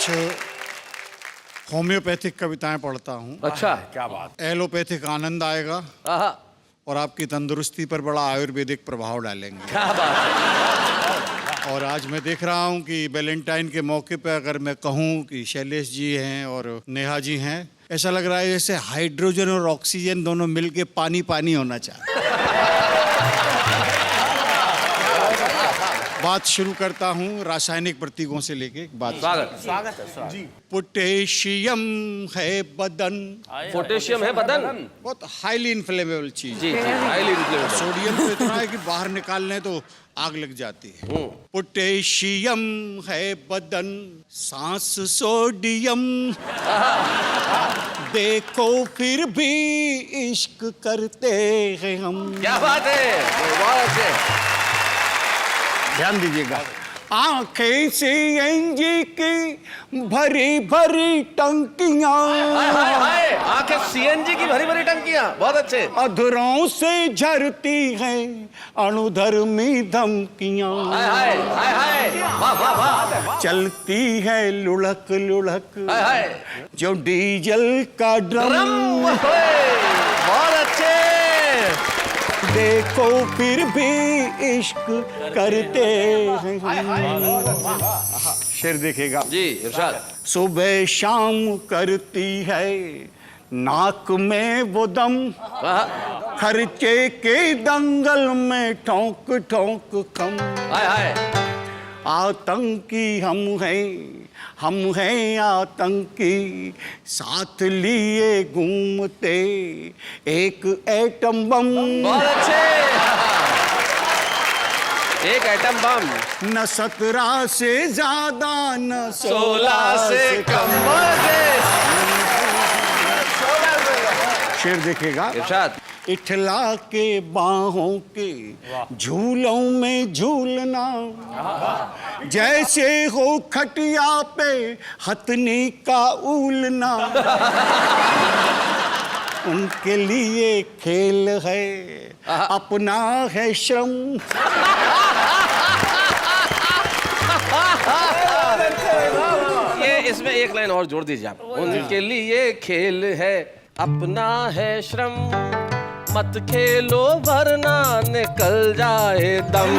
कुछ होम्योपैथिक कविताएं पढ़ता हूँ। अच्छा, क्या बात। एलोपैथिक आनंद आएगा और आपकी तंदुरुस्ती पर बड़ा आयुर्वेदिक प्रभाव डालेंगे। क्या बात है। और आज मैं देख रहा हूँ कि वैलेंटाइन के मौके पर अगर मैं कहूँ कि शैलेश जी हैं और नेहा जी हैं, ऐसा लग रहा है जैसे हाइड्रोजन और ऑक्सीजन दोनों मिलके पानी पानी होना चाहिए। बात शुरू करता हूँ रासायनिक प्रतीकों से लेके बात। स्वागत है जी। पोटेशियम है बदन, पोटेशियम है बदन, बहुत हाईली इन्फ्लेमेबल चीज। जी जी, हाईली इन्फ्लेमेबल। सोडियम तो इतना है कि बाहर निकालने तो आग लग जाती है। पोटेशियम है बदन, सांस सोडियम, देखो फिर भी इश्क करते हैं हम। क्या बात है, बहुत अच्छे। ध्यान दीजिएगा। आंखें सीएनजी की भरी भरी टंकियां, आंखें सीएनजी की भरी भरी टंकियां, बहुत अच्छे। अधरों से झरती हैं अणुधर्मी धमकियां, वाह वाह वाह। चलती है लुढ़क लुढ़क जो डीजल का ड्रम, बहुत अच्छे। देखो फिर भी इश्क करते हैं हम। शेर देखेगा जी इरशाद। सुबह शाम करती है नाक में वो दम, खर्चे के दंगल में ठोंक ठोंक कम। आतंकी हम हैं आतंकी, साथ लिए घूमते एक एटम बम। बहुत अच्छे। एक एटम बम, न 17 से ज्यादा न 16 से कम। शेर देखेगा इरशाद। इठला के बाहों के झूलों में झूलना, जैसे हो खटिया पे हथनी का ऊलना, उनके लिए खेल है अपना है श्रम। ये इसमें एक लाइन और जोड़ दीजिए आप। उनके लिए खेल है अपना है श्रम, मत खेलो वरना निकल जाए दम।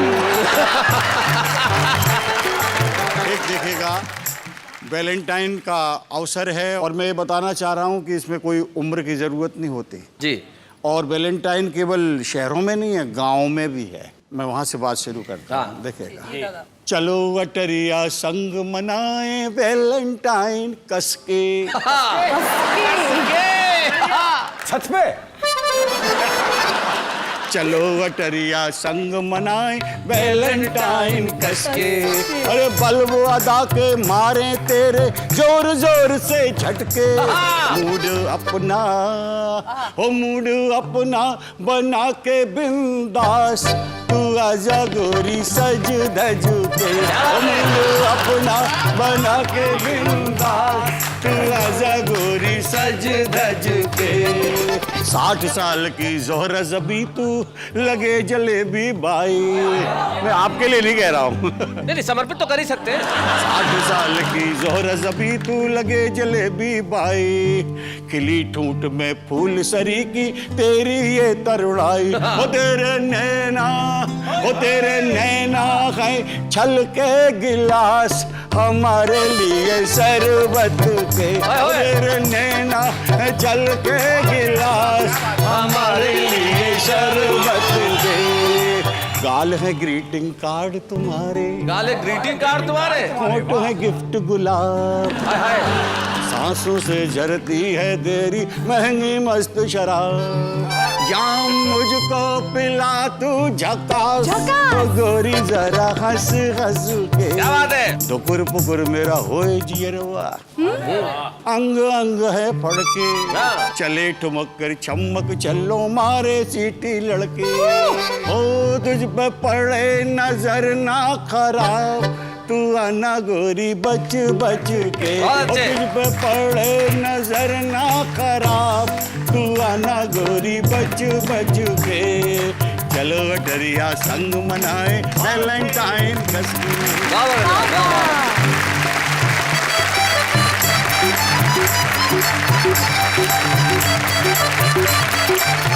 एक देखेगा वैलेंटाइन का अवसर है और मैं ये बताना चाह रहा हूँ कि इसमें कोई उम्र की जरूरत नहीं होती जी। और वैलेंटाइन केवल शहरों में नहीं है, गाँव में भी है। मैं वहाँ से बात शुरू करता हूँ। देखेगा। चलो अटरिया संग मनाए वैलेंटाइन कसके। छत पे चलो अटरिया संग मनाए वैलेंटाइन कसके, अरे बल्ब अदा के मारे तेरे जोर जोर से झटके। मूड अपना हो मूड अपना बना के बिंदास, तू आजा गोरी सज धज के। मूड अपना बना के बिंदास, तू आजा गोरी सज धज के। 60 साल की जोहरा जबी तू लगे जलेबी बाई। मैं आपके लिए नहीं कह रहा हूँ। नहीं समर्पित तो कर ही सकते हैं। 60 साल की जोहरा जबी तू लगे जलेबी बाई, खिली ठूंठ में फूल सरी की तेरी ये तरुणाई। हो तेरे नैना है छल के गिलास, हमारे लिए शरबत के। तेरे नैना है छल के गिलास, हमारे लिए शरबत के। गाल है ग्रीटिंग कार्ड तुम्हारे, गाल है ग्रीटिंग कार्ड तुम्हारे, फोटो है गिफ्ट गुलाब, सांसों से झरती है तेरी महंगी मस्त शराब। जाम मुझको पिला तू झकास, तो गोरी जरा हंस हंस के। क्या बात है। दुकुर पुकुर मेरा होए जियरवा, अंग अंग है फड़के, चले ठुमक कर चमक चलो मारे सीटी लड़के। हो तुझ पे पड़े नजर ना खराब, तू आना गोरी बच बच के। तुझ पे पड़े नजर ना खराब, तू आना गोरी बच बच के। चलो डरिया संग मनाए वैलेंटाइन कसके।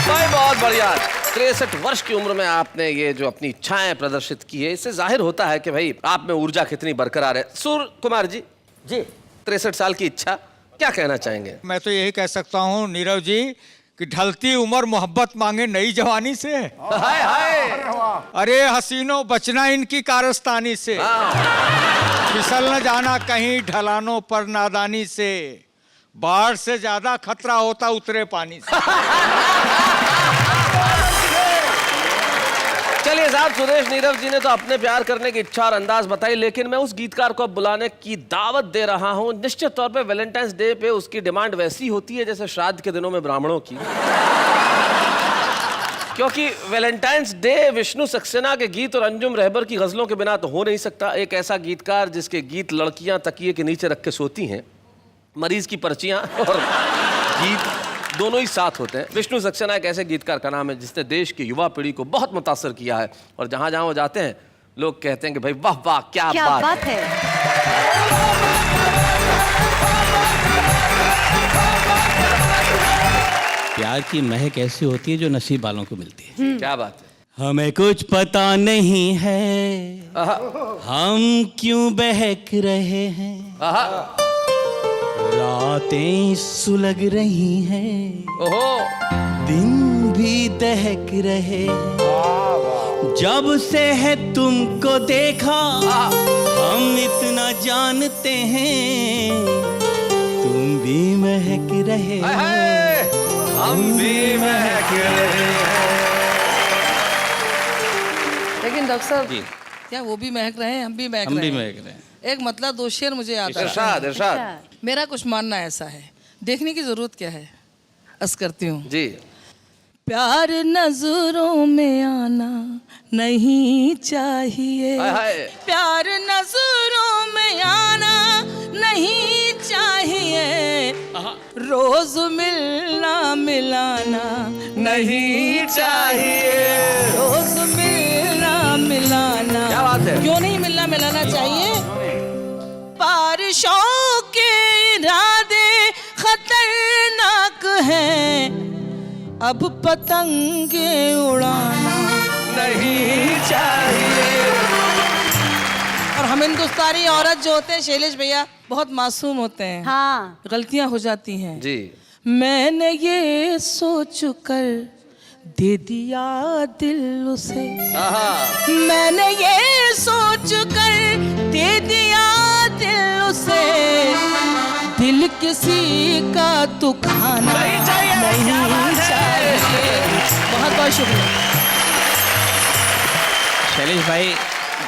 भाई बहुत बढ़िया। 63 वर्ष की उम्र में आपने ये जो अपनी इच्छाएं प्रदर्शित की है, इससे जाहिर होता है कि भाई आप में ऊर्जा कितनी बरकरार है। सूर्य कुमार जी, जी 63 साल की इच्छा, क्या कहना चाहेंगे? मैं तो यही कह सकता हूँ नीरव जी कि ढलती उम्र मोहब्बत मांगे नई जवानी से। हाय हाय। अरे हसीनों बचना इनकी कारस्तानी से, फिसल न जाना कहीं ढलानों पर नादानी से, बाढ़ से ज्यादा खतरा होता उतरे पानी से। चलिए साहब, सुरेश नीरव जी ने तो अपने प्यार करने की इच्छा और अंदाज बताई, लेकिन मैं उस गीतकार को अब बुलाने की दावत दे रहा हूं। निश्चित तौर पे वैलेंटाइंस डे पे उसकी डिमांड वैसी होती है जैसे श्राद्ध के दिनों में ब्राह्मणों की। क्योंकि वैलेंटाइंस डे विष्णु सक्सेना के गीत और अंजुम रहबर की गजलों के बिना तो हो नहीं सकता। एक ऐसा गीतकार जिसके गीत लड़कियां तकिए के नीचे रख के सोती हैं, मरीज की पर्चियां और गीत दोनों ही साथ होते हैं। विष्णु सक्सेना एक ऐसे गीतकार का नाम है जिसने देश की युवा पीढ़ी को बहुत मुतासर किया है, और जहां जहां वो जाते हैं लोग कहते हैं कि भाई वाह वाह क्या बात है। प्यार की महक ऐसी होती है जो नसीब वालों को मिलती है। क्या बात है। हमें कुछ पता नहीं है आहा, हम क्यों बहक रहे हैं, आहा, रातें सुलग रही हैं, ओहो, दिन भी दहक रहे हैं। जब से है तुमको देखा हम इतना जानते हैं, तुम भी महक रहे हाय, हो, हाय, हम भी महक रहे हैं। लेकिन डॉक्टर साहब, जी। क्या वो भी महक रहे हैं, हम भी महक हम रहे भी हैं? महक रहे हैं। एक मतलब दो शेर मुझे याद आ रहा इरशाद है। इरशाद। मेरा कुछ मानना ऐसा है, देखने की जरूरत क्या है, अर्ज करती हूँ। जी। प्यार नजरों में आना नहीं चाहिए, हाय, हाय। प्यार नजरों में आना नहीं चाहिए, रोज मिलना मिलाना नहीं चाहिए, रोज मिलना मिलाना। क्या बात है? क्यों नहीं मिलना मिलाना चाहिए? बारिशों के इरादे खतरनाक हैं, अब पतंगे उड़ाना नहीं चाहिए। और हम हिंदुस्तानी औरत जो होते हैं शैलेश भैया, बहुत मासूम होते हैं। हाँ। गलतियां हो जाती हैं। जी। मैंने ये सोच कर दे दिया दिल उसे, आहा, मैंने ये सोच कर दे दिया दिल उसे, दिल किसी का तो खाना नहीं चाहिए। बहुत बहुत शुक्रिया। शैलेश भाई,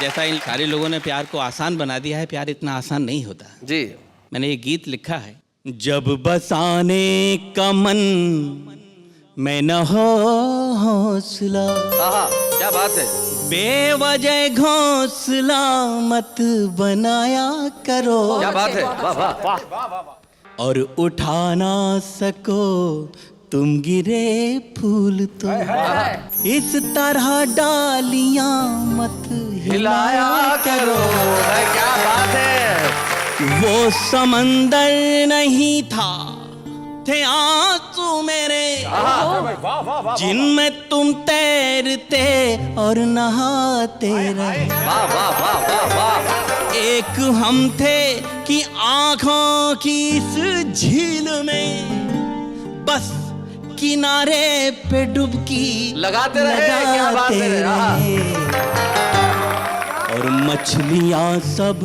जैसा इन सारे लोगों ने प्यार को आसान बना दिया है, प्यार इतना आसान नहीं होता। जी। मैंने ये गीत लिखा है, जब बसाने का मन मैं न हो हौसला, आहा, क्या बात है। बेवजह घोंसला मत बनाया करो, क्या बात है। वाह वाह। और उठा ना सको तुम गिरे फूल तो इस तरह डालियां मत हिलाया करो। क्या बात है। वो समंदर नहीं था, थे आंसू मेरे जिनमें तुम तैरते और नहाते रहे। वाह वाह वाह वाह वाह। एक हम थे कि आंखों की इस झील में बस किनारे पे डुबकी लगाते रहे। क्या बात है। रहे। और मछलियां सब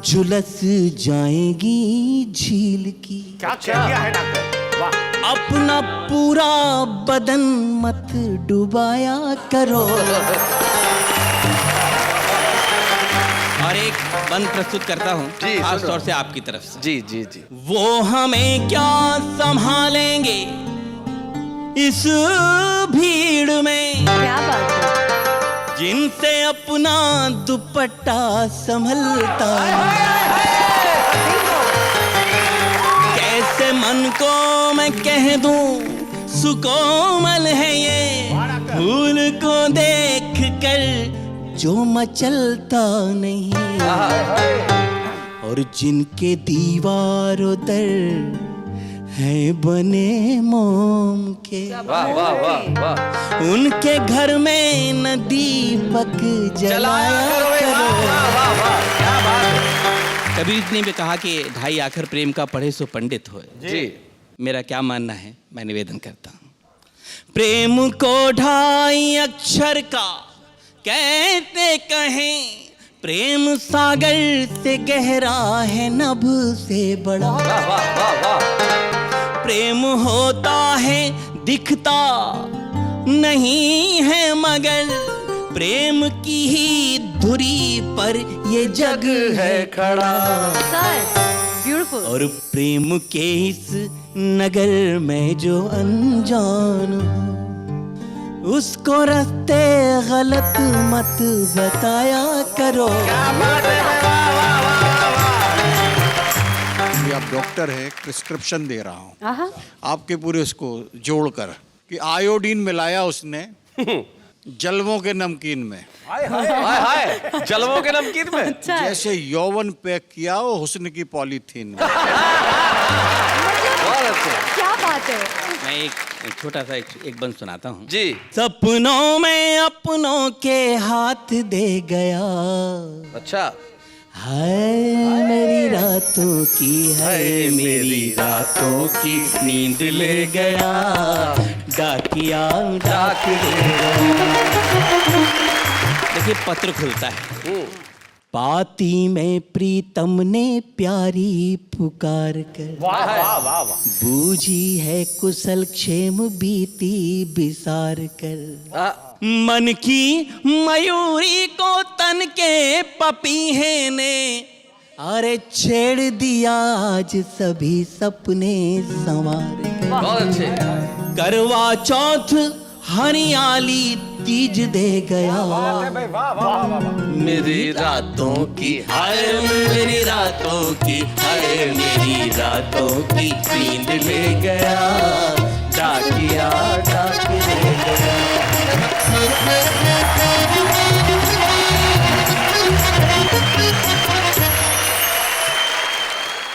झुलस जाएंगी झील की, क्या कह दिया है डॉक्टर, वाह। अपना पूरा बदन मत डुबाया करो। और एक बंद प्रस्तुत करता हूँ जी, खास सुनो। तौर से आपकी तरफ से। जी जी जी। वो हमें क्या संभालेंगे इस भीड़ में, क्या बात है। जिनसे अपना दुपट्टा संभलता कैसे मन को मैं कह दूं सुकोमल है ये फूल को देख कर जो मचलता नहीं, और जिनके दीवारों दर है बने मोम के, वाह वाह वाह वाह। उनके घर में न दीपक जलाया करो। कबीर ने भी कहा कि ढाई आखर प्रेम का पढ़े सो पंडित होए। जी मेरा क्या मानना है, मैं निवेदन करता हूँ। प्रेम को ढाई अक्षर का कहते कहें, प्रेम सागर से गहरा है नभ से बड़ा। वाह वाह वाह वाह। प्रेम होता है दिखता नहीं है मगर, प्रेम की ही धुरी पर ये जग है खड़ा। ब्यूटीफुल। और प्रेम के इस नगर में जो अनजान हो, उसको रास्ते गलत मत बताया करो। ये आप डॉक्टर है, प्रिस्क्रिप्शन दे रहा हूँ आहा। आपके पूरे उसको जोड़कर कि आयोडीन मिलाया उसने जलवों के नमकीन में, हाय हाय हाय हाय। जलवों के नमकीन में अच्छा है। जैसे यौवन पैक किया हो हुस्न की पॉलीथीन में। बहुत अच्छे। क्या बात है। मैं एक छोटा सा एक बंद सुनाता हूँ। जी सपनों में अपनों के हाथ दे गया, अच्छा। हाय मेरी रातों की, है मेरी रातों की नींद ले गया, डाकिया डाक ले गया। देखिए पत्र खुलता है। पाती में प्रीतम ने प्यारी पुकार कर, बूझी है कुशल क्षेम बीती बिसार कर। मन की मयूरी को तन के पपीहे ने, अरे छेड़ दिया आज सभी सपने संवार कर। बहुत अच्छे। करवा चौथ हरियाली तीज दे गया, मेरी रातों की, हाय मेरी रातों की, हाय मेरी रातों की नींद ले गया, डाकिया डाक ले गया।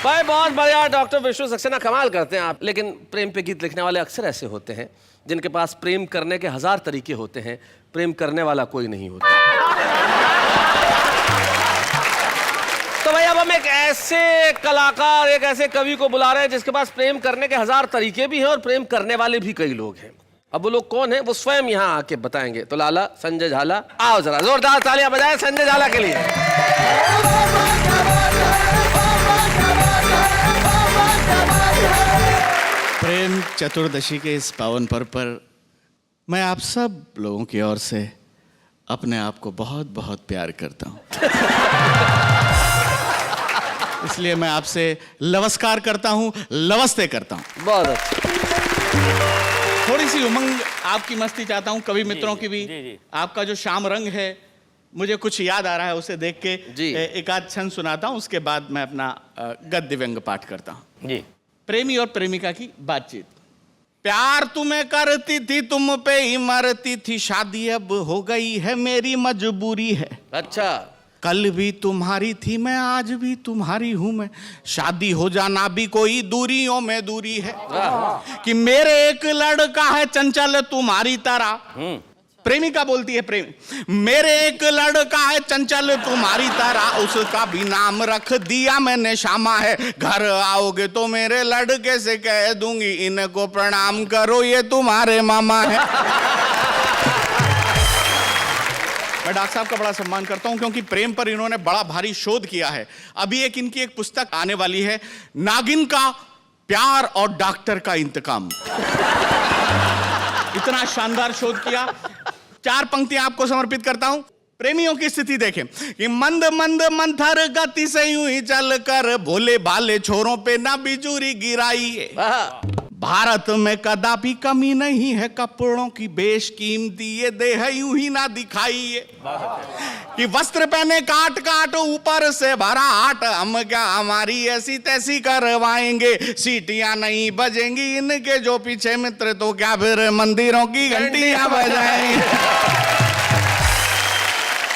भाई बहुत बढ़िया डॉक्टर विष्णु सक्सेना, कमाल करते हैं आप। लेकिन प्रेम पे गीत लिखने वाले अक्सर ऐसे होते हैं जिनके पास प्रेम करने के 1000 तरीके होते हैं, प्रेम करने वाला कोई नहीं होता। तो भाई अब हम एक ऐसे कलाकार, एक ऐसे कवि को बुला रहे हैं जिसके पास प्रेम करने के 1000 तरीके भी हैं और प्रेम करने वाले भी कई लोग हैं। अब वो लोग कौन है वो स्वयं यहाँ आके बताएंगे। तो लाला संजय झाला, आओ जरा जोरदार तालियां बजाएं संजय झाला के लिए। प्रेम चतुर्दशी के इस पावन पर्व पर मैं आप सब लोगों की ओर से अपने आप को बहुत बहुत प्यार करता हूँ। इसलिए मैं आपसे नमस्कार करता हूँ, नमस्ते करता हूँ। बहुत अच्छा। थोड़ी सी उमंग आपकी मस्ती चाहता हूँ, कवि मित्रों की भी। आपका जो शाम रंग है, मुझे कुछ याद आ रहा है, उसे देख के एक आध छंद सुनाता हूँ, उसके बाद मैं अपना गद्य व्यंग पाठ करता हूँ। जी। प्रेमी और प्रेमिका की बातचीत। प्यार तुम्हें करती थी, तुम पे ही मरती थी, शादी अब हो गई है, मेरी मजबूरी है। अच्छा। कल भी तुम्हारी थी मैं, आज भी तुम्हारी हूं मैं, शादी हो जाना भी कोई दूरियों में दूरी है। कि मेरे एक लड़का है चंचल तुम्हारी तरह, प्रेमिका बोलती है प्रेमी, मेरे एक लड़का है चंचल तुम्हारी तरह, उसका भी नाम रख दिया मैंने श्यामा है। घर आओगे तो मेरे लड़के से कह दूंगी, इनको प्रणाम करो ये तुम्हारे मामा है। मैं डॉक्टर साहब का बड़ा सम्मान करता हूं क्योंकि प्रेम पर इन्होंने बड़ा भारी शोध किया है। अभी इनकी एक पुस्तक आने वाली है, नागिन का प्यार और डॉक्टर का इंतकाम। इतना शानदार शोध किया। 4 पंक्तियां आपको समर्पित करता हूं। प्रेमियों की स्थिति देखें कि मंद मंद मंथर गति से यूं ही चल कर, भोले भाले छोरों पे ना बिजूरी गिराई है। भारत में कदापि कमी नहीं है कपड़ों की, बेशकीमती ये देह यूं ही ना दिखाइए। कि वस्त्र पहने काट काट ऊपर से भरा हाट, हम क्या हमारी ऐसी तैसी करवाएंगे, सीटियां नहीं बजेंगी इनके जो पीछे मित्र, तो क्या फिर मंदिरों की घंटियां बजाएंगे।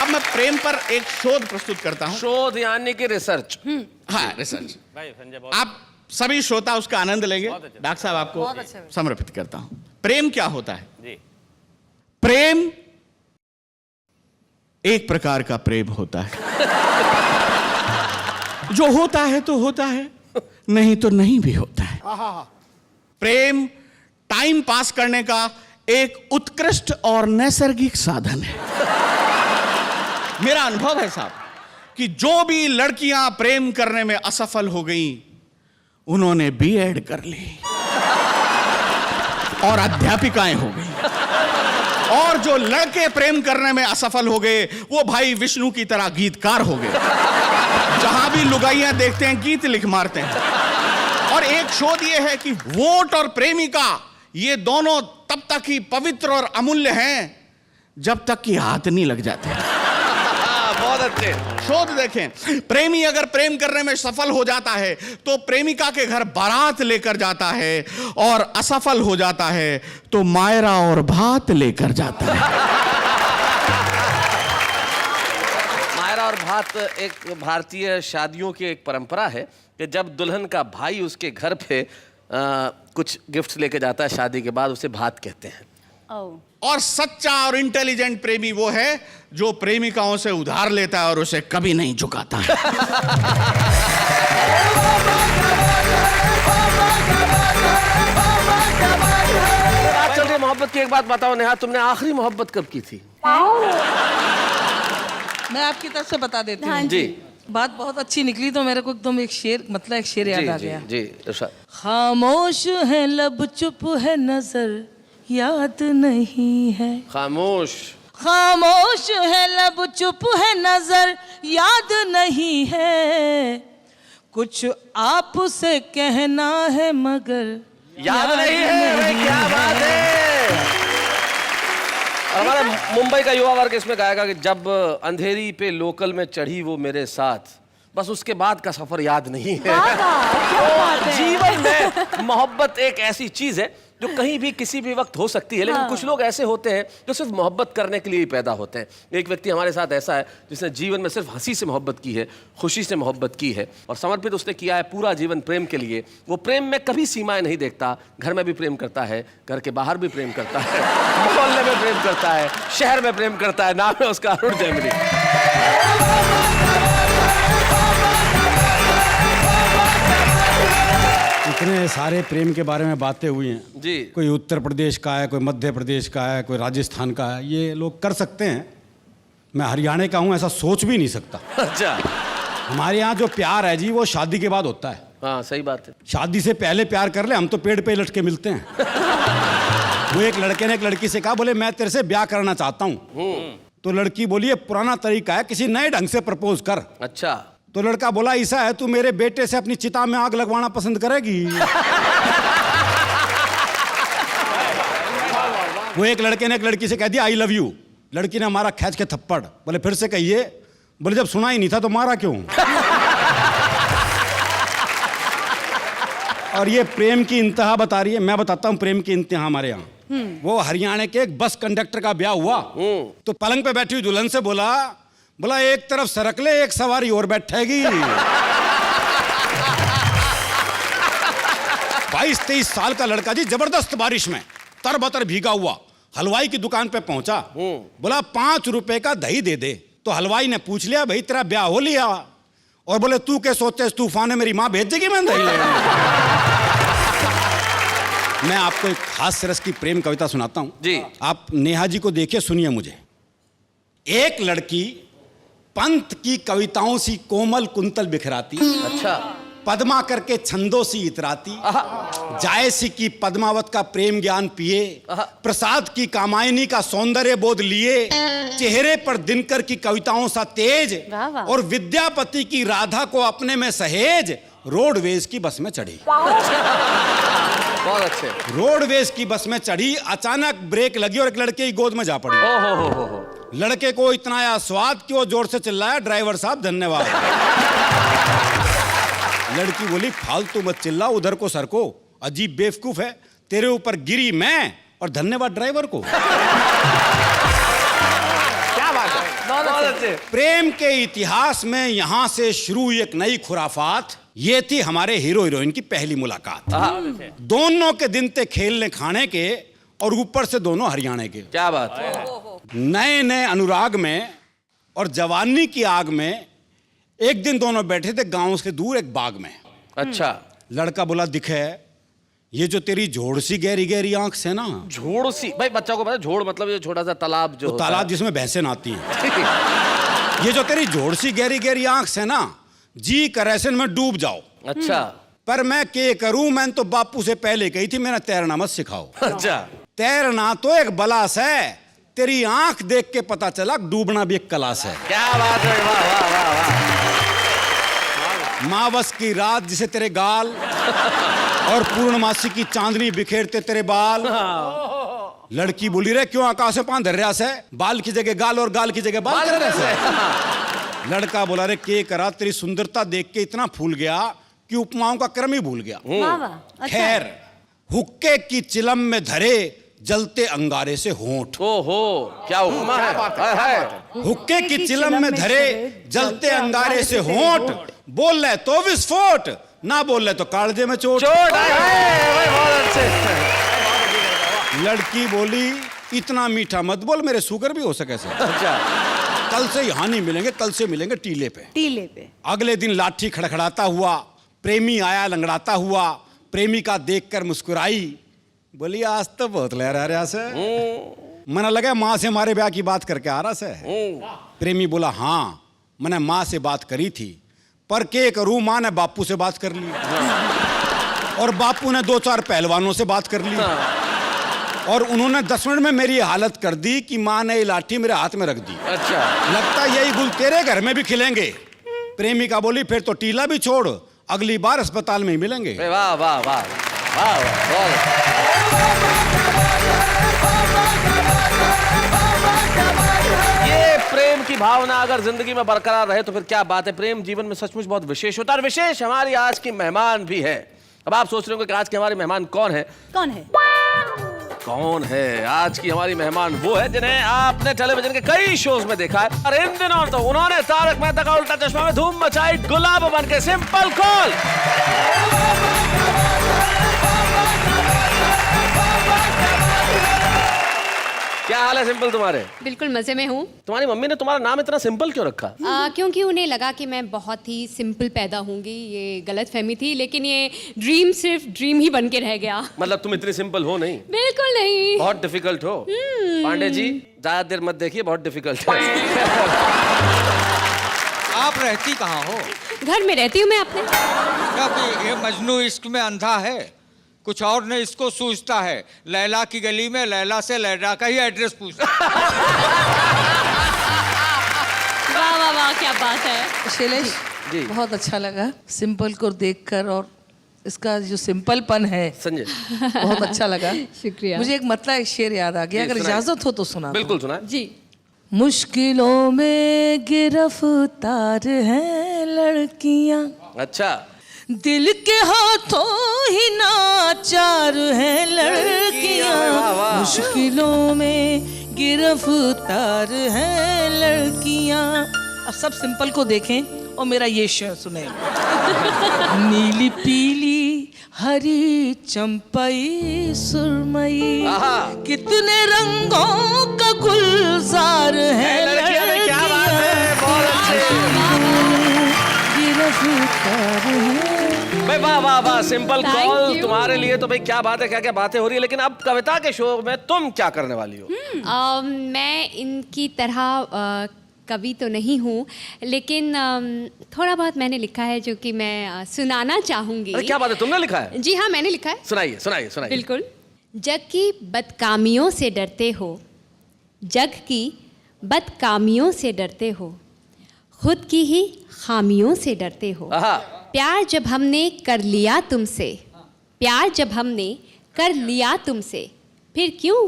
अब मैं प्रेम पर एक शोध प्रस्तुत करता हूं। शोध यानी कि रिसर्च। हाँ, रिसर्च। आप सभी श्रोता उसका आनंद लेंगे। डॉक्टर साहब आपको समर्पित करता हूं। प्रेम क्या होता है? जी। प्रेम एक प्रकार का प्रेम होता है, जो होता है तो होता है, नहीं तो नहीं भी होता है। प्रेम टाइम पास करने का एक उत्कृष्ट और नैसर्गिक साधन है। मेरा अनुभव है साहब कि जो भी लड़कियां प्रेम करने में असफल हो गईं, उन्होंने बीएड कर ली और अध्यापिकाएं हो गई, और जो लड़के प्रेम करने में असफल हो गए, वो भाई विष्णु की तरह गीतकार हो गए। जहां भी लुगाइयां देखते हैं गीत लिख मारते हैं। और एक शोध ये है कि वोट और प्रेमिका ये दोनों तब तक ही पवित्र और अमूल्य हैं जब तक कि हाथ नहीं लग जाते। बहुत अच्छे। शोध देखें, प्रेमी अगर प्रेम करने में सफल हो जाता है तो प्रेमिका के घर बारात लेकर जाता है, और असफल हो जाता है तो मायरा और भात लेकर जाता है। मायरा और भात एक भारतीय शादियों की एक परंपरा है कि जब दुल्हन का भाई उसके घर पे कुछ गिफ्ट्स लेके जाता है शादी के बाद, उसे भात कहते हैं। और सच्चा और इंटेलिजेंट प्रेमी वो है जो प्रेमिकाओं से उधार लेता है और उसे कभी नहीं चुकाता है। बात चल रही मोहब्बत की, एक बात बताओ नेहा, तुमने आखिरी मोहब्बत कब की थी? मैं आपकी तरफ से बता देती हाँ हूँ। जी बात बहुत अच्छी निकली तो मेरे को एकदम एक शेर याद आ गया। जी इरशाद। खामोश है लब, चुप है नजर, याद नहीं है। खामोश खामोश है लब, चुप है नजर, याद नहीं है। कुछ आपसे कहना है मगर याद नहीं है। भाई क्या बात है। और हमारा मुंबई का युवा वर्ग इसमें गाएगा कि जब अंधेरी पे लोकल में चढ़ी वो मेरे साथ, बस उसके बाद का सफर याद नहीं है। तो जीवन में मोहब्बत एक ऐसी चीज है जो कहीं भी किसी भी वक्त हो सकती है, लेकिन कुछ लोग ऐसे होते हैं जो सिर्फ मोहब्बत करने के लिए ही पैदा होते हैं। एक व्यक्ति हमारे साथ ऐसा है जिसने जीवन में सिर्फ हंसी से मोहब्बत की है, खुशी से मोहब्बत की है, और समर्पित उसने किया है पूरा जीवन प्रेम के लिए। वो प्रेम में कभी सीमाएं नहीं देखता, घर में भी प्रेम करता है, घर के बाहर भी प्रेम करता है, मोहल्ले में प्रेम करता है, शहर में प्रेम करता है। नाम है उसका अरुण जैमिनी। इतने सारे प्रेम के बारे में बातें हुई हैं जी। कोई उत्तर प्रदेश का है, कोई मध्य प्रदेश का है, कोई राजस्थान का है, ये लोग कर सकते हैं। मैं हरियाणा का हूँ, ऐसा सोच भी नहीं सकता। अच्छा। हमारे यहाँ जो प्यार है जी वो शादी के बाद होता है। हाँ सही बात है। शादी से पहले प्यार कर ले, हम तो पेड़ पे लटके मिलते हैं। वो एक लड़के ने एक लड़की से कहा, बोले मैं तेरे से ब्याह करना चाहता हूँ। तो लड़की बोली ये पुराना तरीका है, किसी नए ढंग से प्रपोज कर। अच्छा। तो लड़का बोला ऐसा है, तू मेरे बेटे से अपनी चिता में आग लगवाना पसंद करेगी? वो एक लड़के ने एक लड़की से कह दिया आई लव यू। लड़की ने मारा खींच के थप्पड़। बोले फिर से कहिए। बोले जब सुना ही नहीं था तो मारा क्यों? और ये प्रेम की इंतहा बता रही है। मैं बताता हूँ प्रेम की इंतहा हमारे यहाँ। वो हरियाणा के एक बस कंडक्टर का ब्याह हुआ, तो पलंग पे बैठी हुई दुल्हन से बोला एक तरफ सरक ले, एक सवारी और बैठेगी। 22-23 साल का लड़का जी जबरदस्त बारिश में तरबतर भीगा हुआ हलवाई की दुकान पे पहुंचा। बोला 5 रुपए का दही दे दे। तो हलवाई ने पूछ लिया भाई तेरा ब्याह हो लिया? और बोले तू क्या सोचते इस तूफान में मेरी माँ भेज देगी मैं दही लेने? मैं आपको एक खास रस की प्रेम कविता सुनाता हूं जी। आप नेहा जी को देखिए, सुनिए मुझे। एक लड़की पंत की कविताओं सी कोमल कुंतल बिखराती, अच्छा। पद्मा करके छंदों सी इतराती, जायसी की पद्मावत का प्रेम ज्ञान पिए, प्रसाद की कामायनी का सौंदर्य बोध लिए, चेहरे पर दिनकर की कविताओं सा तेज, और विद्यापति की राधा को अपने में सहेज, रोडवेज की बस में चढ़ी। बहुत अच्छे। रोडवेज की बस में चढ़ी, अचानक ब्रेक लगी और एक लड़के की गोद में जा पड़ी। हो। लड़के को इतना आया स्वाद कि वो जोर से चिल्लाया ड्राइवर साहब धन्यवाद। लड़की बोली फालतू मत चिल्ला, उधर को सर को, अजीब बेवकूफ है, तेरे ऊपर गिरी मैं और धन्यवाद ड्राइवर को। क्या बात है। बहुत अच्छे। प्रेम के इतिहास में यहां से शुरू हुई एक नई खुराफात, ये थी हमारे हीरो हीरोइन की पहली मुलाकात। दोनों के दिन थे खेलने खाने के और ऊपर से दोनों हरियाणा के। क्या बात है। नए नए अनुराग में और जवानी की आग में एक दिन दोनों बैठे थे गांव से दूर एक बाग में। अच्छा। लड़का बोला, दिखे ये जो तेरी झोड़ सी गहरी गहरी आंख से ना। झोड़ सी? भाई बच्चा को पता है झोड़ मतलब ये छोटा सा तालाब जो होता तालाब है। जिसमें भैंसें नहाती हैं। ये जो तेरी झोड़ सी गहरी गहरी आंख से ना, जी करे में डूब जाओ। अच्छा। पर मैं के करूं, मैंने तो बापू से पहले कही थी मेरा तैरना मत सिखाओ। अच्छा। तैरना तो एक बलास है, तेरी आंख देख के पता चला डूबना भी एक कलास है। क्या बात है, वाह वाह वाह वाह। मावस की रात जिसे तेरे गाल और पूर्णमासी की चांदनी बिखेरते तेरे बाल। लड़की बोली, रे क्यों आकाश में पान धर रहा से, बाल की जगह गाल और गाल की जगह बाल कर रहा से। लड़का बोला, रे के करा, तेरी सुंदरता देख के इतना फूल गया कि उपमाओं का क्रम ही भूल गया। वाह वाह, अच्छा। खैर, हुक्के की चिलम में धरे जलते अंगारे से होंठ। ओहो, क्या उपमा है। हुक्के की चिलम में धरे जलते अंगारे से होंठ, बोल रहे तो विस्फोट, ना बोल रहे तो कालजे में चोट। चोट है, बहुत अच्छे। लड़की बोली, इतना मीठा मत बोल, मेरे शुगर भी हो सके से। अच्छा। कल से यहाँ नहीं मिलेंगे, कल से मिलेंगे टीले पे। टीले पे। अगले दिन लाठी खड़खड़ाता हुआ प्रेमी आया लंगड़ाता हुआ, प्रेमिका देखकर मुस्कुराई, बोली आज तो बहुत लहरा रहा से। मना लगा माँ से हमारे ब्याह की बात करके आ रहा से। प्रेमी बोला, हाँ मैंने माँ से बात करी थी, पर के करूं, माँ ने बापू से बात कर ली और बापू ने 2-4 पहलवानों से बात कर ली और उन्होंने 10 मिनट में मेरी हालत कर दी कि माँ ने ये लाठी मेरे हाथ में रख दी। अच्छा। लगता यही गुल तेरे घर में भी खिलेंगे। प्रेमिका बोली, फिर तो टीला भी छोड़, अगली बार अस्पताल में ही मिलेंगे। वाह वाह वाह वाह वाह। ये प्रेम की भावना अगर जिंदगी में बरकरार रहे तो फिर क्या बात है। प्रेम जीवन में सचमुच बहुत विशेष होता है और विशेष हमारी आज की मेहमान भी है। अब आप सोच रहे हो कि आज के हमारे मेहमान कौन है? कौन है? कौन है आज की हमारी मेहमान? वो है जिन्हें आपने टेलीविजन के कई शोज में देखा है और इन दिनों तो उन्होंने तारक मेहता का उल्टा चश्मा में धूम मचाई, गुलाब बन के सिंपल कौल। क्या हाल है सिंपल तुम्हारे? बिल्कुल मजे में हूँ। तुम्हारी मम्मी ने तुम्हारा नाम इतना सिंपल क्यों रखा? क्योंकि उन्हें लगा कि मैं बहुत ही सिंपल पैदा होंगी। ये गलत फहमी थी, लेकिन ये ड्रीम सिर्फ ड्रीम ही बन के रह गया। मतलब तुम इतनी सिंपल हो नहीं? बिल्कुल नहीं। बहुत डिफिकल्ट हो। पांडे जी ज्यादा देर मत देखिए, बहुत डिफिकल्ट है। आप रहती कहाँ हो? घर में रहती हूँ मैं अपने। क्योंकि ये मजनू इश्क में अंधा है, कुछ और ने इसको सूझता है। लैला की गली में लैला से लैला का ही एड्रेस पूछता। वाह वाह वाह, क्या बात है। शैलेश, बहुत अच्छा लगा सिंपल को देखकर और इसका जो सिंपलपन है संजय बहुत अच्छा लगा। शुक्रिया। मुझे एक मतलब एक शेर याद आ गया, अगर इजाजत हो तो सुना। बिल्कुल सुना जी। मुश्किलों में गिरफ्तार हैं लड़कियां, अच्छा। दिल के हाथों ही नाचार हैं लड़कियां, मुश्किलों में गिरफ्तार हैं लड़कियां। अब सब सिंपल को देखें और मेरा ये शेर सुने। नीली पीली हरी चंपई सुरमई, कितने रंगों का गुलजार है लड़कियां। क्या बात है, बहुत अच्छे। गिरफ्तार है। भाई वाह वाह वाह, सिंपल Thank कॉल you. तुम्हारे लिए तो भाई क्या बात है, क्या क्या बातें हो रही है। लेकिन अब कविता के शो में तुम क्या करने वाली हो? मैं इनकी तरह कवि तो नहीं हूँ, लेकिन थोड़ा बहुत मैंने लिखा है जो कि मैं सुनाना चाहूँगी। अरे क्या बात है, तुमने लिखा है? जी हाँ, मैंने लिखा है। सुनाइए सुनाइए सुनाइए। बिल्कुल। जग की बदकामियों से डरते हो, जग की बदकामियों से डरते हो, खुद की ही खामियों से डरते हो। प्यार जब हमने कर लिया तुमसे, प्यार जब हमने कर लिया तुमसे, फिर क्यों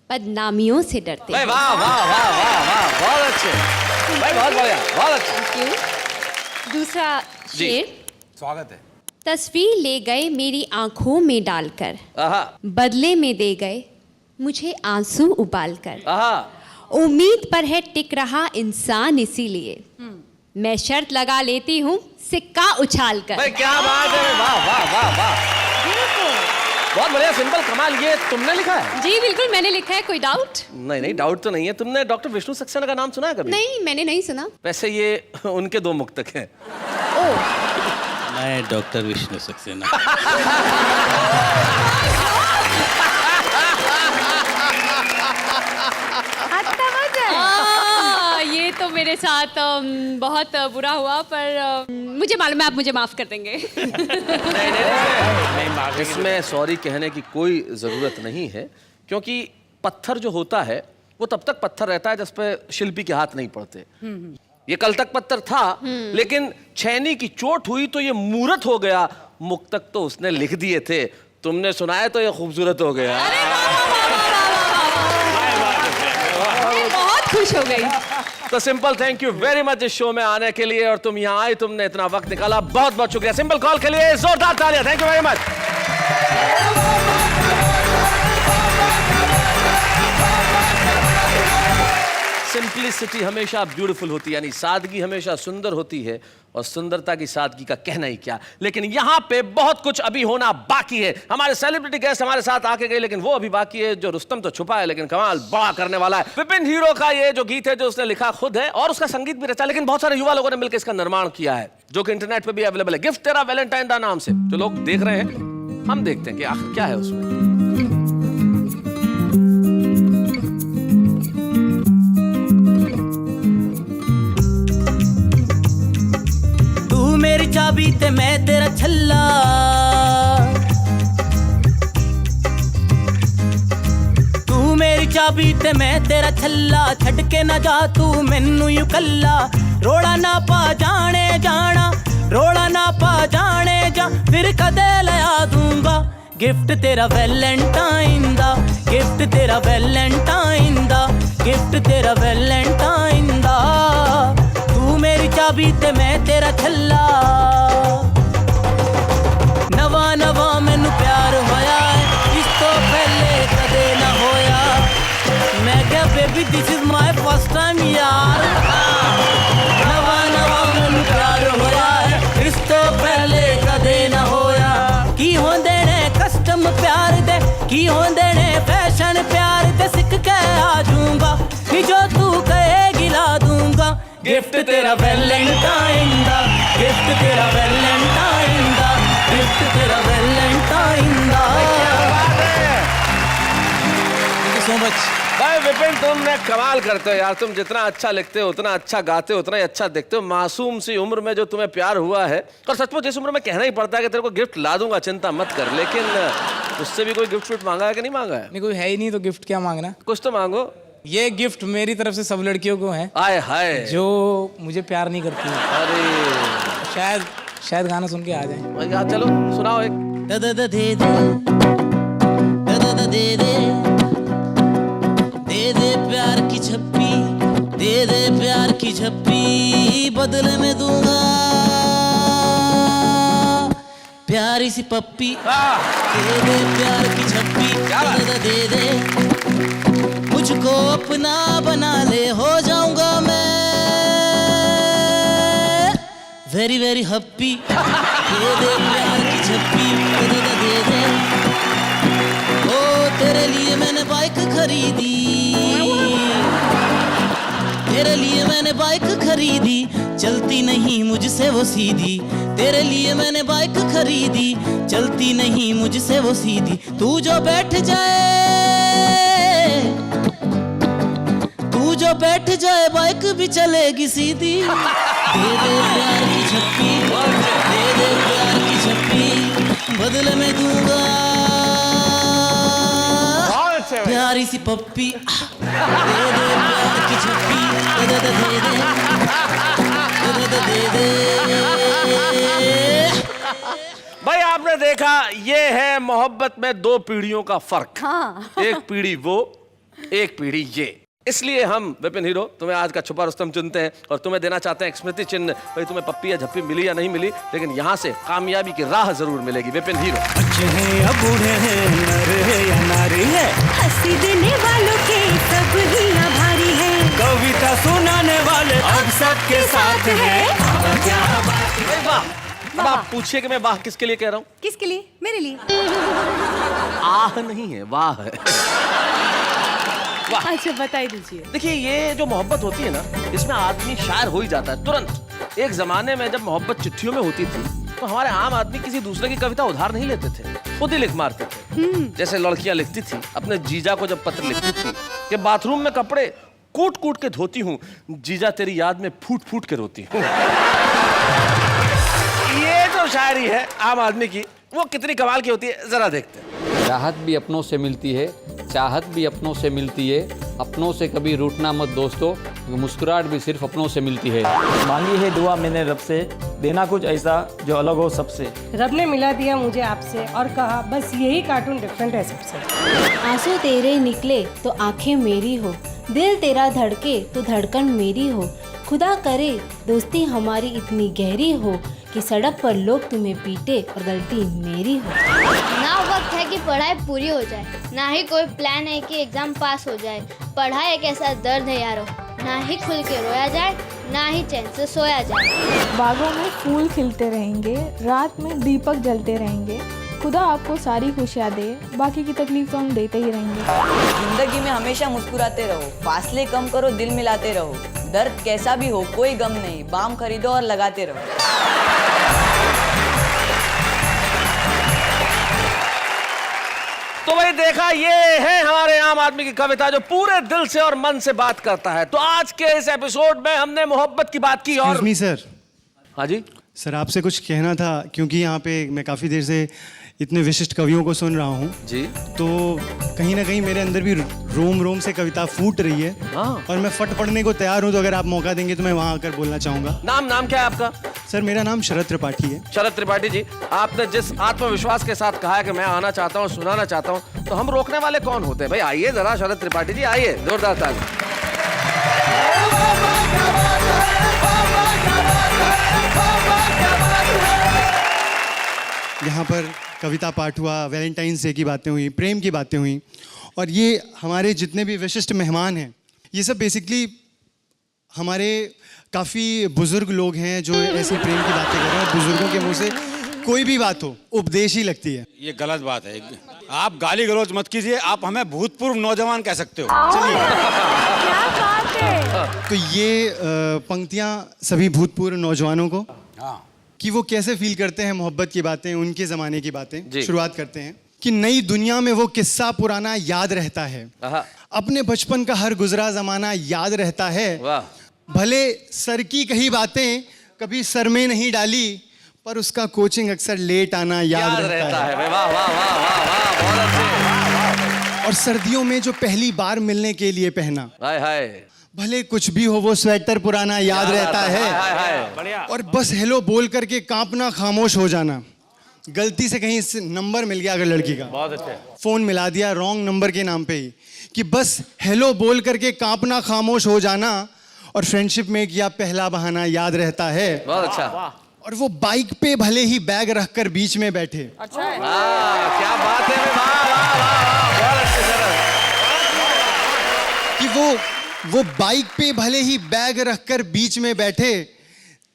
बदनामियों से डरते भाई हो। वाह वाह वाह वाह वाह, बहुत अच्छे भाई, बहुत बढ़िया, बहुत अच्छे। क्यों? दूसरा शेर। स्वागत है। तस्वीर ले गए मेरी आंखों में डालकर, बदले में दे गए मुझे आंसू उबाल कर। उम्मीद पर है टिक रहा इंसान इसीलिए, मैं शर्त लगा लेती हूँ सिक्का उछाल कर। भाई क्या बात है, वाह वाह वाह वाह, बहुत बढ़िया, सिंपल, कमाल। ये तुमने लिखा है? जी बिल्कुल मैंने लिखा है, कोई डाउट? नहीं नहीं, डाउट तो नहीं है। तुमने डॉक्टर विष्णु सक्सेना का नाम सुना है कभी? नहीं, मैंने नहीं सुना। वैसे ये उनके दो मुक्तक हैं। मैं डॉक्टर विष्णु सक्सेना। ये तो मेरे साथ बहुत बुरा हुआ, पर मुझे मालूम है आप मुझे माफ कर देंगे। इसमें सॉरी कहने की कोई जरूरत नहीं है, क्योंकि पत्थर जो होता है वो तब तक पत्थर रहता है जिस पे शिल्पी के हाथ नहीं पड़ते। ये कल तक पत्थर था, लेकिन छैनी की चोट हुई तो ये मूर्त हो गया। मुक्तक तो उसने लिख दिए थे, तुमने सुनाया तो ये खूबसूरत हो गया। बहुत खुश हो गई। तो simple, thank you very much इस शो में आने के लिए, और तुम यहाँ आई, तुमने इतना वक्त निकाला, बहुत बहुत शुक्रिया। सिंपल कॉल के लिए जोरदार तालियां, thank you very much. Simplicity हमेशा ब्यूटीफुल होती है, यानी सादगी हमेशा सुंदर होती है, और सुंदरता की सादगी का कहना ही क्या। लेकिन यहाँ पे बहुत कुछ अभी होना बाकी है। हमारे सेलिब्रिटी गेस्ट हमारे साथ आके गए, लेकिन वो अभी बाकी है। जो रुस्तम तो छुपा है, लेकिन कमाल बड़ा करने वाला है। विपिन हीरो का ये जो गीत है, जो उसने लिखा खुद है और उसका संगीत भी रचा, लेकिन बहुत सारे युवा लोगों ने मिलकर इसका निर्माण किया है, जो कि इंटरनेट पे भी अवेलेबल है। गिफ्ट तेरा वैलेंटाइन दा नाम से जो लोग देख रहे हैं, हम देखते हैं कि आखिर क्या है उसमें। मेरी चाबी ते मैं तेरा छल्ला, तू मेरी चाबी ते मैं तेरा छल्ला, छड़ के ना जा तू मैनू यू कल्ला। रोड़ा ना पा जाने जाना, रोड़ा ना पा जाने जा, फिर कदे लया दूंगा गिफ्ट तेरा वैलेंटाइन दा, गिफ्ट तेरा वैलेंटाइन दा, गिफ्ट तेरा वैलेंटाइन दा। तू मेरी चाबी ते मैं तेरा छल्ला, नवा नवा मैनू प्यार होया है, इस तो पहले कदे ना होया। मैं क्या baby this is my first time यार। नवा नवा मैनू प्यार होया है, इस तो पहले कदे ना होया। की होंदे ने कस्टम प्यार दे, की होंदे ने फैशन प्यार दे, सिख के आ जाऊंगा, जो तू कहेगी ला दूंगा। गिफ्ट तेरा वैलेंटाइन दा, गिफ्ट तेरा वैलेंटाइन दा, गिफ्ट तेरा वैलेंटाइन दा। Thank you so much. भाई विपिन, तुमने कमाल करते हो यार। तुम जितना अच्छा लिखते हो, उतना अच्छा गाते हो, उतना ही अच्छा दिखते हो। मासूम सी उम्र में जो तुम्हें प्यार हुआ है, और सचमुच इस उम्र में कहना ही पड़ता है कि तेरे को गिफ्ट ला दूंगा, चिंता मत कर। लेकिन उससे भी कोई गिफ्ट मांगा है कि नहीं मांगा है? नहीं, कोई है ही नहीं तो गिफ्ट क्या मांगना। कुछ तो मांगो। ये गिफ्ट मेरी तरफ से सब लड़कियों को है, आए हाय, जो मुझे प्यार नहीं करती है। अरे शायद गाना सुन के आ जाए। यार चलो सुनाओ एक। द द द दे दे, द द द दे दे, दे दे प्यार की झप्पी, दे दे प्यार की झप्पी, बदले में दूंगा प्यारी सी पप्पी। दे दे प्यार की झप्पी, द द दे दे, मुझको अपना बना ले, हो जाऊंगा मैं वेरी वेरी हैप्पी। दे दे प्यार की झप्पी, दे दे, ओ तेरे लिए मैंने बाइक खरीदी, तेरे लिए मैंने बाइक खरीदी, चलती नहीं मुझसे वो सीधी। तेरे लिए मैंने बाइक खरीदी, चलती नहीं मुझसे वो सीधी। तू जो बैठ जाए, तू जो बैठ जाए, बाइक भी चलेगी सीधी। दे दे प्यार की झप्पी, दे दे प्यार की झप्पी, बदले में दूंगा प्यारी सी पप्पी। दे दे प्यार की झप्पी, दे दे दे दे दे दे दे। भाई आपने देखा, ये है मोहब्बत में दो पीढ़ियों का फर्क। हाँ। एक पीढ़ी वो, एक पीढ़ी ये। इसलिए हम विपिन हीरो तुम्हें आज का छुपा रुस्तम चुनते हैं और तुम्हें देना चाहते हैं एक स्मृति चिन्ह। भाई तुम्हें पप्पी या झप्पी मिली या नहीं मिली, लेकिन यहाँ से कामयाबी की राह जरूर मिलेगी। विपिन हीरो। बच्चे हैं या बूढ़े हैं, नर है या नारी है, हंसी देने वालों के सब ही आभारी है, कविता सुनाने वाले अब सबके साथ हैं। भाई वाह। अब आप पूछिए कि मैं वाह किसके लिए कह रहा हूँ? किसके लिए? मेरे लिए। आह नहीं है, वाह है। अच्छा बताई दीजिए। देखिए ये जो मोहब्बत होती है ना, इसमें आदमी शायर हो ही जाता है तुरंत। एक जमाने में जब मोहब्बत चिट्ठियों में होती थी तो हमारे आम आदमी किसी दूसरे की कविता उधार नहीं लेते थे, खुद ही लिख मारते थे। जैसे लड़कियां लिखती थी अपने जीजा को जब पत्र लिखती थी कि बाथरूम में कपड़े कूट कूट के धोती हूँ, जीजा तेरी याद में फूट फूट के रोती हूँ। ये जो शायरी है आम आदमी की, वो कितनी कमाल की होती है, जरा देखते हैं। राहत भी अपनों से मिलती है, चाहत भी अपनों से मिलती है। अपनों से कभी रूठना मत दोस्तों, मुस्कुराहट भी सिर्फ अपनों से मिलती है। मांगी है दुआ मैंने रब से, देना कुछ ऐसा जो अलग हो सबसे। रब ने मिला दिया मुझे आपसे और कहा बस यही कार्टून डिफरेंट है सबसे। आंसू तेरे निकले तो आंखें मेरी हो, दिल तेरा धड़के तो धड़कन मेरी हो। खुदा करे दोस्ती हमारी इतनी गहरी हो कि सड़क पर लोग तुम्हें पीटे और गलती मेरी हो। ना वक्त है कि पढ़ाई पूरी हो जाए, ना ही कोई प्लान है कि एग्जाम पास हो जाए। पढ़ाई एक ऐसा दर्द है यारो, ना ही खुल के रोया जाए, ना ही चैन से सोया जाए। बागों में फूल खिलते रहेंगे, रात में दीपक जलते रहेंगे। खुदा आपको सारी खुशियाँ दे, बाकी की तकलीफ तो हम देते ही रहेंगे। जिंदगी में हमेशा मुस्कुराते रहो, फासले कम करो, दिल मिलाते रहो। दर्द कैसा भी हो कोई गम नहीं, बाम खरीदो और लगाते रहो। तो भाई देखा, ये है हमारे आम आदमी की कविता जो पूरे दिल से और मन से बात करता है। तो आज के इस एपिसोड में हमने मोहब्बत की बात की और सर, हाँ जी सर आपसे कुछ कहना था, क्योंकि यहाँ पे मैं काफ़ी देर से इतने विशिष्ट कवियों को सुन रहा हूँ जी, तो कहीं ना कहीं मेरे अंदर भी रोम रोम से कविता फूट रही है। हाँ। और मैं फट पड़ने को तैयार हूँ, तो अगर आप मौका देंगे तो मैं वहाँ आकर बोलना चाहूँगा। नाम क्या है आपका? सर मेरा नाम शरद त्रिपाठी है। शरद त्रिपाठी जी, आपने जिस आत्मविश्वास के साथ कहा है कि मैं आना चाहता हूँ, सुनाना चाहता हूँ, तो हम रोकने वाले कौन होते हैं? भाई आइए जरा शरद त्रिपाठी जी, आइए, जोरदार ताली। यहाँ पर कविता पाठ हुआ, वैलेंटाइंस डे की बातें हुई, प्रेम की बातें हुई, और ये हमारे जितने भी विशिष्ट मेहमान हैं, ये सब बेसिकली हमारे काफ़ी बुजुर्ग लोग हैं जो ऐसी प्रेम की बातें कर रहे हैं। और बुजुर्गों के मुंह से कोई भी बात हो उपदेश ही लगती है। ये गलत बात है, आप गाली गलौज मत कीजिए, आप हमें भूतपूर्व नौजवान कह सकते हो। क्या बात है। तो ये पंक्तियाँ सभी भूतपूर्व नौजवानों को, कि वो कैसे फील करते हैं मोहब्बत की बातें, उनके ज़माने की बातें शुरुआत करते हैं। कि नई दुनिया में वो किस्सा पुराना याद रहता है, अपने बचपन का हर गुजरा ज़माना याद रहता है। भले सर की कही बातें कभी सर में नहीं डाली, पर उसका कोचिंग अक्सर लेट आना याद रहता है। वाह वाह वाह वाह वाह, बहुत अच्छे। और सर्दियों में जो पहली बार मिलने के लिए पहना, हाय हाय, भले कुछ भी हो वो स्वेटर पुराना याद रहता है। और बस हेलो बोल करके कांपना, खामोश हो जाना। गलती से कहीं नंबर मिल गया अगर लड़की का, बहुत अच्छे, फोन मिला दिया रॉन्ग नंबर के नाम पे ही, कि बस हेलो बोल करके कांपना, खामोश हो जाना। और फ्रेंडशिप में किया पहला बहाना याद रहता है। बहुत अच्छा। और वो बाइक पे भले ही बैग रखकर बीच में बैठे। अच्छा है। क्या बात है, वाह वाह वाह, बहुत अच्छे सर। कि वो बाइक पे भले ही बैग रखकर बीच में बैठे,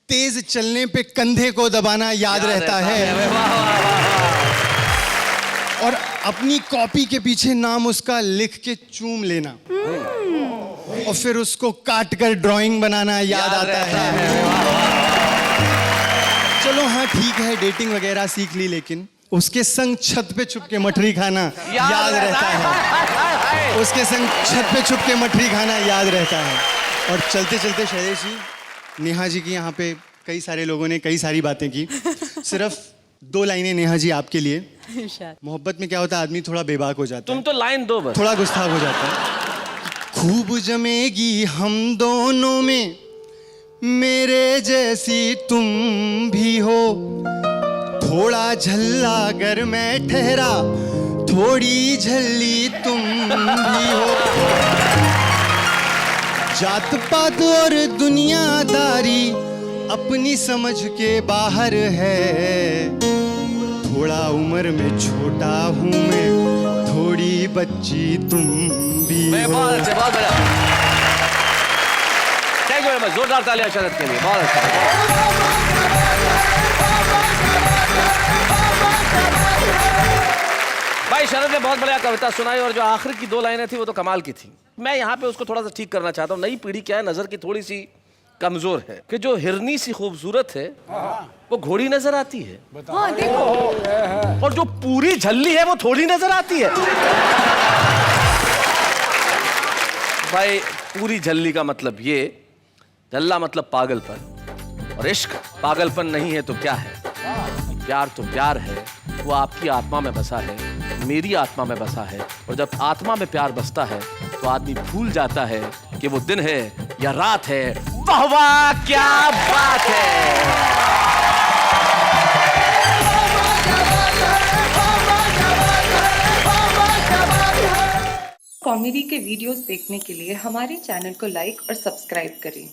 तेज चलने पे कंधे को दबाना याद रहता है। और अपनी कॉपी के पीछे नाम उसका लिख के चूम लेना, और फिर उसको काट कर ड्राइंग बनाना याद आता है। चलो हाँ ठीक है, डेटिंग वगैरह सीख ली, लेकिन उसके संग छत पे छुप के मठरी खाना याद रहता है। उसके संग छत पे छुप के मठरी खाना याद रहता है। और चलते चलते शैलेश जी, नेहा जी की यहाँ पे कई सारे लोगों ने कई सारी बातें की, सिर्फ 2 लाइनें नेहा जी आपके लिए। मोहब्बत में क्या होता है, आदमी थोड़ा बेबाक हो जाता है। तुम तो लाइन दो बस। थोड़ा गुस्ताख हो जाता है। खूब जमेगी हम दोनों में, मेरे जैसी तुम भी हो। थोड़ा झल्ला अगर मैं ठहरा, थोड़ी झल्ली तुम भी हो। जात पात और दुनियादारी अपनी समझ के बाहर है। थोड़ा उम्र में छोटा हूँ मैं, थोड़ी बच्ची तुम भी हो। बहुत बढ़िया, थैंक यू वेरी शाबाश, जोरदार तालियां शरद के लिए, बहुत अच्छा। भाई शरद ने बहुत बढ़िया कविता सुनाई और जो आखिर की 2 लाइनें थी वो तो कमाल की थी। मैं यहाँ पे उसको थोड़ा सा ठीक करना चाहता हूँ। नई पीढ़ी क्या है, नजर की थोड़ी सी कमजोर है कि जो हिरनी सी खूबसूरत है वो घोड़ी नजर आती है। हाँ, देखो। और जो पूरी झल्ली है वो थोड़ी नजर आती है। भाई पूरी झल्ली का मतलब ये, झल्ला मतलब पागलपन, और इश्क पागलपन नहीं है तो क्या है? प्यार तो प्यार है, वो आपकी आत्मा में बसा है, मेरी आत्मा में बसा है। और जब आत्मा में प्यार बसता है तो आदमी भूल जाता है कि वो दिन है या रात है। वाह वाह, क्या बात है। कॉमेडी के वीडियोस देखने के लिए हमारे चैनल को लाइक और सब्सक्राइब करें।